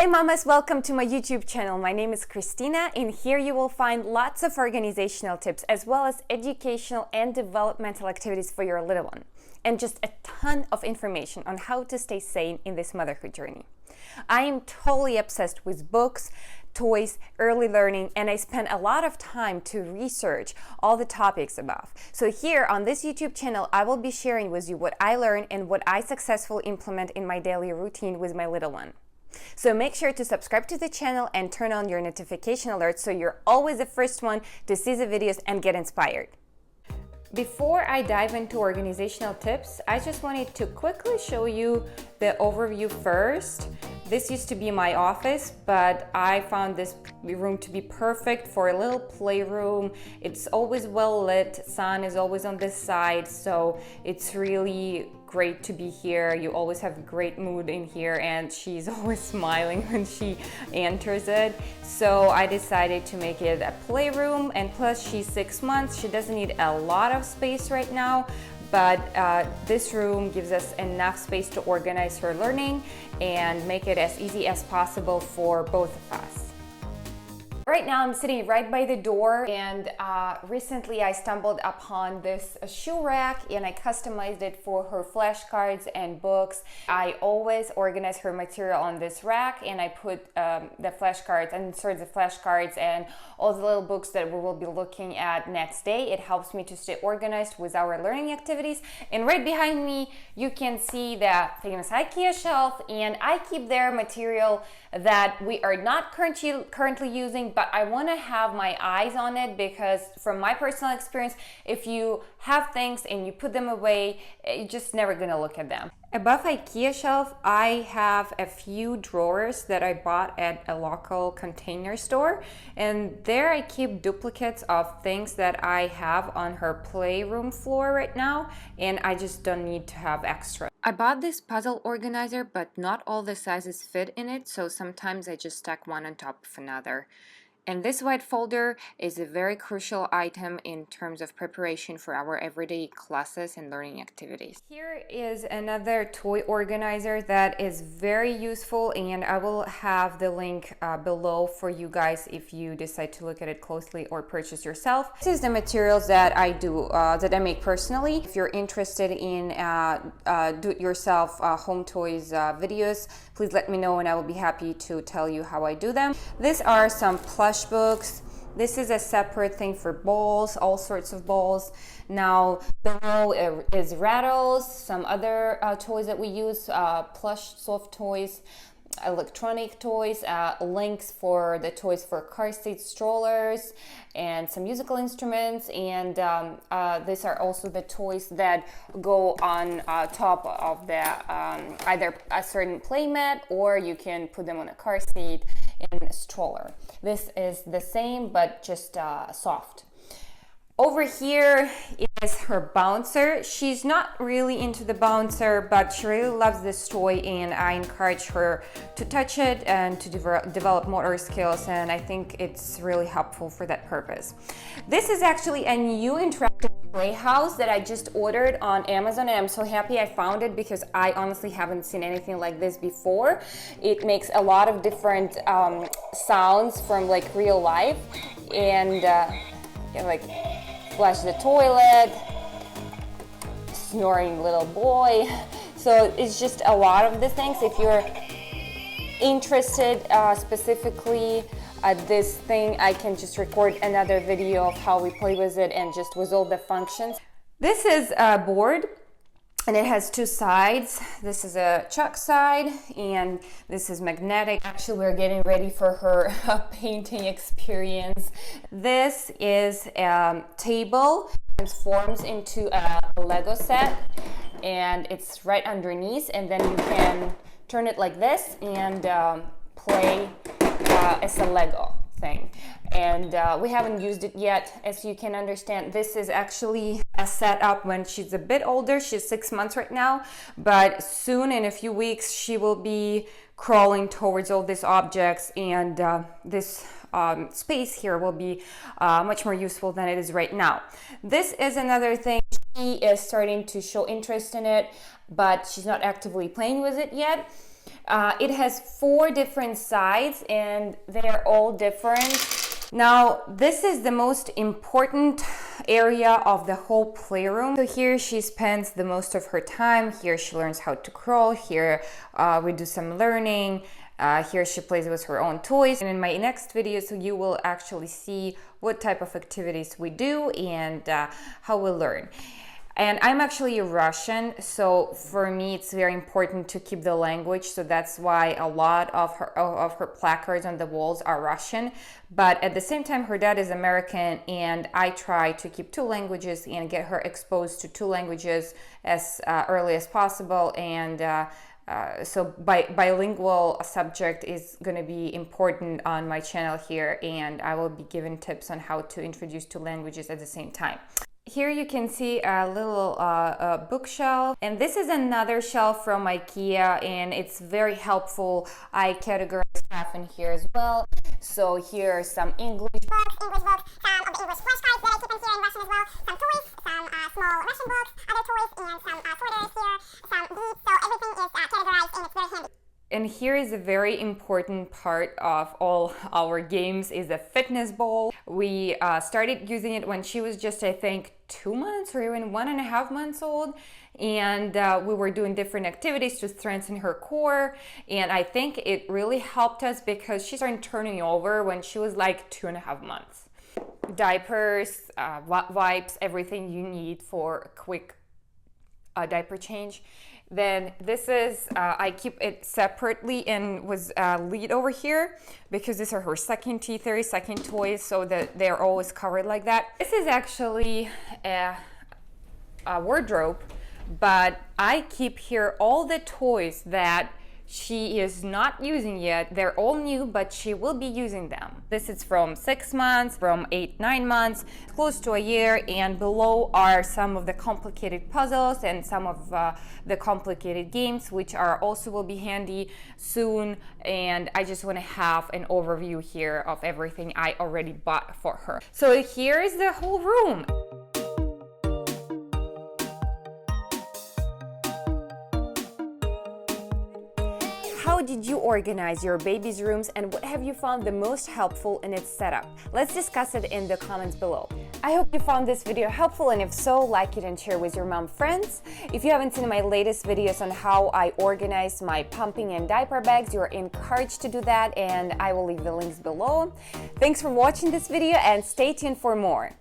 Hey mamas, welcome to my YouTube channel. My name is Christina and here you will find lots of organizational tips as well as educational and developmental activities for your little one. And just a ton of information on how to stay sane in this motherhood journey. I am totally obsessed with books, toys, early learning, and I spend a lot of time to research all the topics above. So here on this YouTube channel, I will be sharing with you what I learn and what I successfully implement in my daily routine with my little one. So make sure to subscribe to the channel and turn on your notification alerts so you're always the first one to see the videos and get inspired. Before I dive into organizational tips, I just wanted to quickly show you the overview first. This used to be my office, but I found this room to be perfect for a little playroom. It's always well lit, sun is always on this side, so it's really great to be here. You always have a great mood in here, and she's always smiling when she enters it. So I decided to make it a playroom, and plus she's 6 months. She doesn't need a lot of space right now, but this room gives us enough space to organize her learning and make it as easy as possible for both of us. Right now I'm sitting right by the door, and recently I stumbled upon this shoe rack and I customized it for her flashcards and books. I always organize her material on this rack, and I put the flashcards and insert the flashcards and all the little books that we will be looking at next day. It helps me to stay organized with our learning activities. And right behind me you can see the famous Ikea shelf, and I keep there material that we are not currently using, but I want to have my eyes on it, because from my personal experience, if you have things and you put them away, you're just never gonna look at them. Above Ikea shelf, I have a few drawers that I bought at a local container store, and there I keep duplicates of things that I have on her playroom floor right now, and I just don't need to have extra. I bought this puzzle organizer, but not all the sizes fit in it, so sometimes I just stack one on top of another. And this white folder is a very crucial item in terms of preparation for our everyday classes and learning activities. Here is another toy organizer that is very useful, and I will have the link below for you guys if you decide to look at it closely or purchase yourself. This is the materials that I do, that I make personally. If you're interested in do-it-yourself home toys videos, please let me know and I will be happy to tell you how I do them. These are some plush books. This is a separate thing for balls, all sorts of balls. Now below is rattles, some other toys that we use, plush soft toys, electronic toys, links for the toys for car seat strollers, and some musical instruments, and these are also the toys that go on top of the either a certain playmat, or you can put them on a car seat and a stroller. This is the same, but just soft. Over here is her bouncer. She's not really into the bouncer, but she really loves this toy, and I encourage her to touch it and to develop motor skills, and I think it's really helpful for that purpose. This is actually a new interactive playhouse that I just ordered on Amazon, and I'm so happy I found it because I honestly haven't seen anything like this before. It makes a lot of different sounds from like real life, and like flush the toilet, snoring little boy. So it's just a lot of the things. If you're interested specifically at this thing, I can just record another video of how we play with it and just with all the functions. This is a board, and it has two sides. This is a chuck side, and this is magnetic. Actually, we're getting ready for her painting experience. This is a table, transforms into a Lego set, and it's right underneath, and then you can turn it like this and play as a Lego thing. And we haven't used it yet. As you can understand, this is actually a setup when she's a bit older. She's 6 months right now, but soon, in a few weeks, she will be crawling towards all these objects, and this space here will be much more useful than it is right now. This is another thing. She is starting to show interest in it, but she's not actively playing with it yet. It has 4 different sides and they're all different. Now, this is the most important area of the whole playroom. So here she spends the most of her time. Here she learns how to crawl. Here we do some learning. Here she plays with her own toys. And in my next video, so you will actually see what type of activities we do and how we learn. And I'm actually Russian, so for me it's very important to keep the language, so that's why a lot of her placards on the walls are Russian. But at the same time, her dad is American, and I try to keep 2 languages and get her exposed to 2 languages as early as possible. And so bilingual subject is going to be important on my channel here, and I will be giving tips on how to introduce 2 languages at the same time. Here you can see a little bookshelf, and this is another shelf from Ikea, and it's very helpful. I categorize stuff in here as well. So here are some English books, some of the English flashcards that I keep in here in Russian as well, some toys, some small Russian books, other toys, and some sorters here, some beads, so everything is categorized and it's very handy. And here is a very important part of all our games is a fitness ball. We started using it when she was just, I think, 2 months or even 1.5 months old. And we were doing different activities to strengthen her core. And I think it really helped us because she started turning over when she was like 2.5 months. Diapers, wipes, everything you need for a quick diaper change. Then this is, I keep it separately and with a lid over here because these are her second teethers, second toys, so that they're always covered like that. This is actually a wardrobe, but I keep here all the toys that she is not using yet. They're all new, but she will be using them. This is from 6 months, from 8-9 months, close to a year, and below are some of the complicated puzzles and some of the complicated games, which are also will be handy soon. And I just want to have an overview here of everything I already bought for her. So here is the whole room. How did you organize your baby's rooms and what have you found the most helpful in its setup? Let's discuss it in the comments below. I hope you found this video helpful, and if so, like it and share with your mom friends. If you haven't seen my latest videos on how I organize my pumping and diaper bags, you're encouraged to do that, and I will leave the links below. Thanks for watching this video and stay tuned for more.